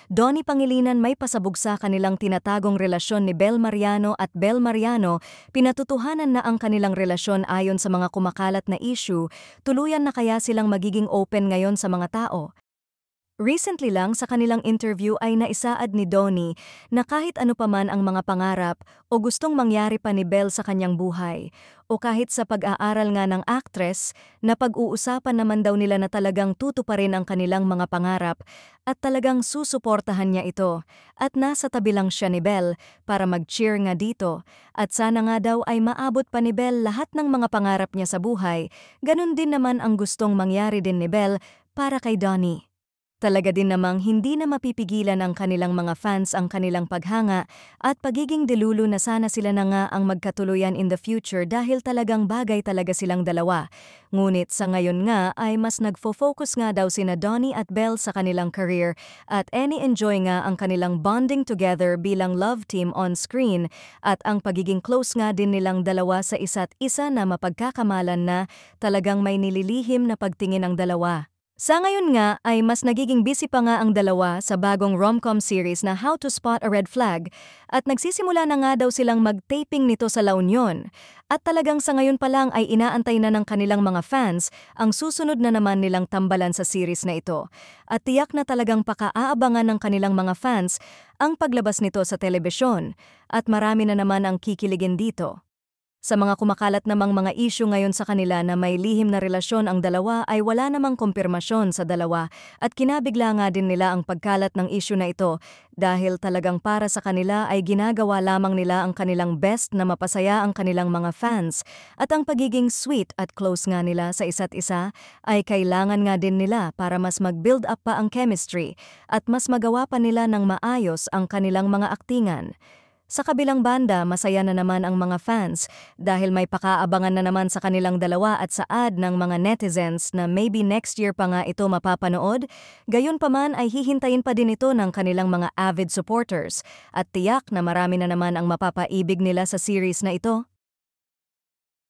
Donnie Pangilinan may pasabog sa kanilang tinatagong relasyon ni Bel Mariano at Bel Mariano, pinatutuhanan na ang kanilang relasyon ayon sa mga kumakalat na issue, tuluyan na kaya silang magiging open ngayon sa mga tao. Recently lang sa kanilang interview ay naisaad ni Donnie na kahit ano paman ang mga pangarap o gustong mangyari pa ni Bel sa kanyang buhay, o kahit sa pag-aaral nga ng actress, na pag-uusapan naman daw nila na talagang tutuparin ang kanilang mga pangarap at talagang susuportahan niya ito, at nasa tabi lang siya ni Bel para mag-cheer nga dito, at sana nga daw ay maabot pa ni Bel lahat ng mga pangarap niya sa buhay. Ganun din naman ang gustong mangyari din ni Bel para kay Donnie. Talaga din namang hindi na mapipigilan ang kanilang mga fans ang kanilang paghanga at pagiging delulu na sana sila na nga ang magkatuluyan in the future dahil talagang bagay talaga silang dalawa. Ngunit sa ngayon nga ay mas nagfo-focus nga daw sina Donnie at Bel sa kanilang career at enjoy nga ang kanilang bonding together bilang love team on screen at ang pagiging close nga din nilang dalawa sa isa't isa na mapagkakamalan na talagang may nililihim na pagtingin ang dalawa. Sa ngayon nga ay mas nagiging busy pa nga ang dalawa sa bagong rom-com series na How to Spot a Red Flag at nagsisimula na nga daw silang mag-taping nito sa La Union. At talagang sa ngayon pa lang ay inaantay na ng kanilang mga fans ang susunod na naman nilang tambalan sa series na ito. At tiyak na talagang pakaaabangan ng kanilang mga fans ang paglabas nito sa telebisyon at marami na naman ang kikiligin dito. Sa mga kumakalat namang mga issue ngayon sa kanila na may lihim na relasyon ang dalawa ay wala namang kumpirmasyon sa dalawa at kinabigla nga din nila ang pagkalat ng issue na ito dahil talagang para sa kanila ay ginagawa lamang nila ang kanilang best na mapasaya ang kanilang mga fans at ang pagiging sweet at close nga nila sa isa't isa ay kailangan nga din nila para mas mag-build up pa ang chemistry at mas magawa pa nila ng maayos ang kanilang mga aktingan. Sa kabilang banda, masaya na naman ang mga fans dahil may pakaabangan na naman sa kanilang dalawa at saad ng mga netizens na maybe next year pa nga ito mapapanood. Gayunpaman ay hihintayin pa din ito ng kanilang mga avid supporters at tiyak na marami na naman ang mapapaibig nila sa series na ito.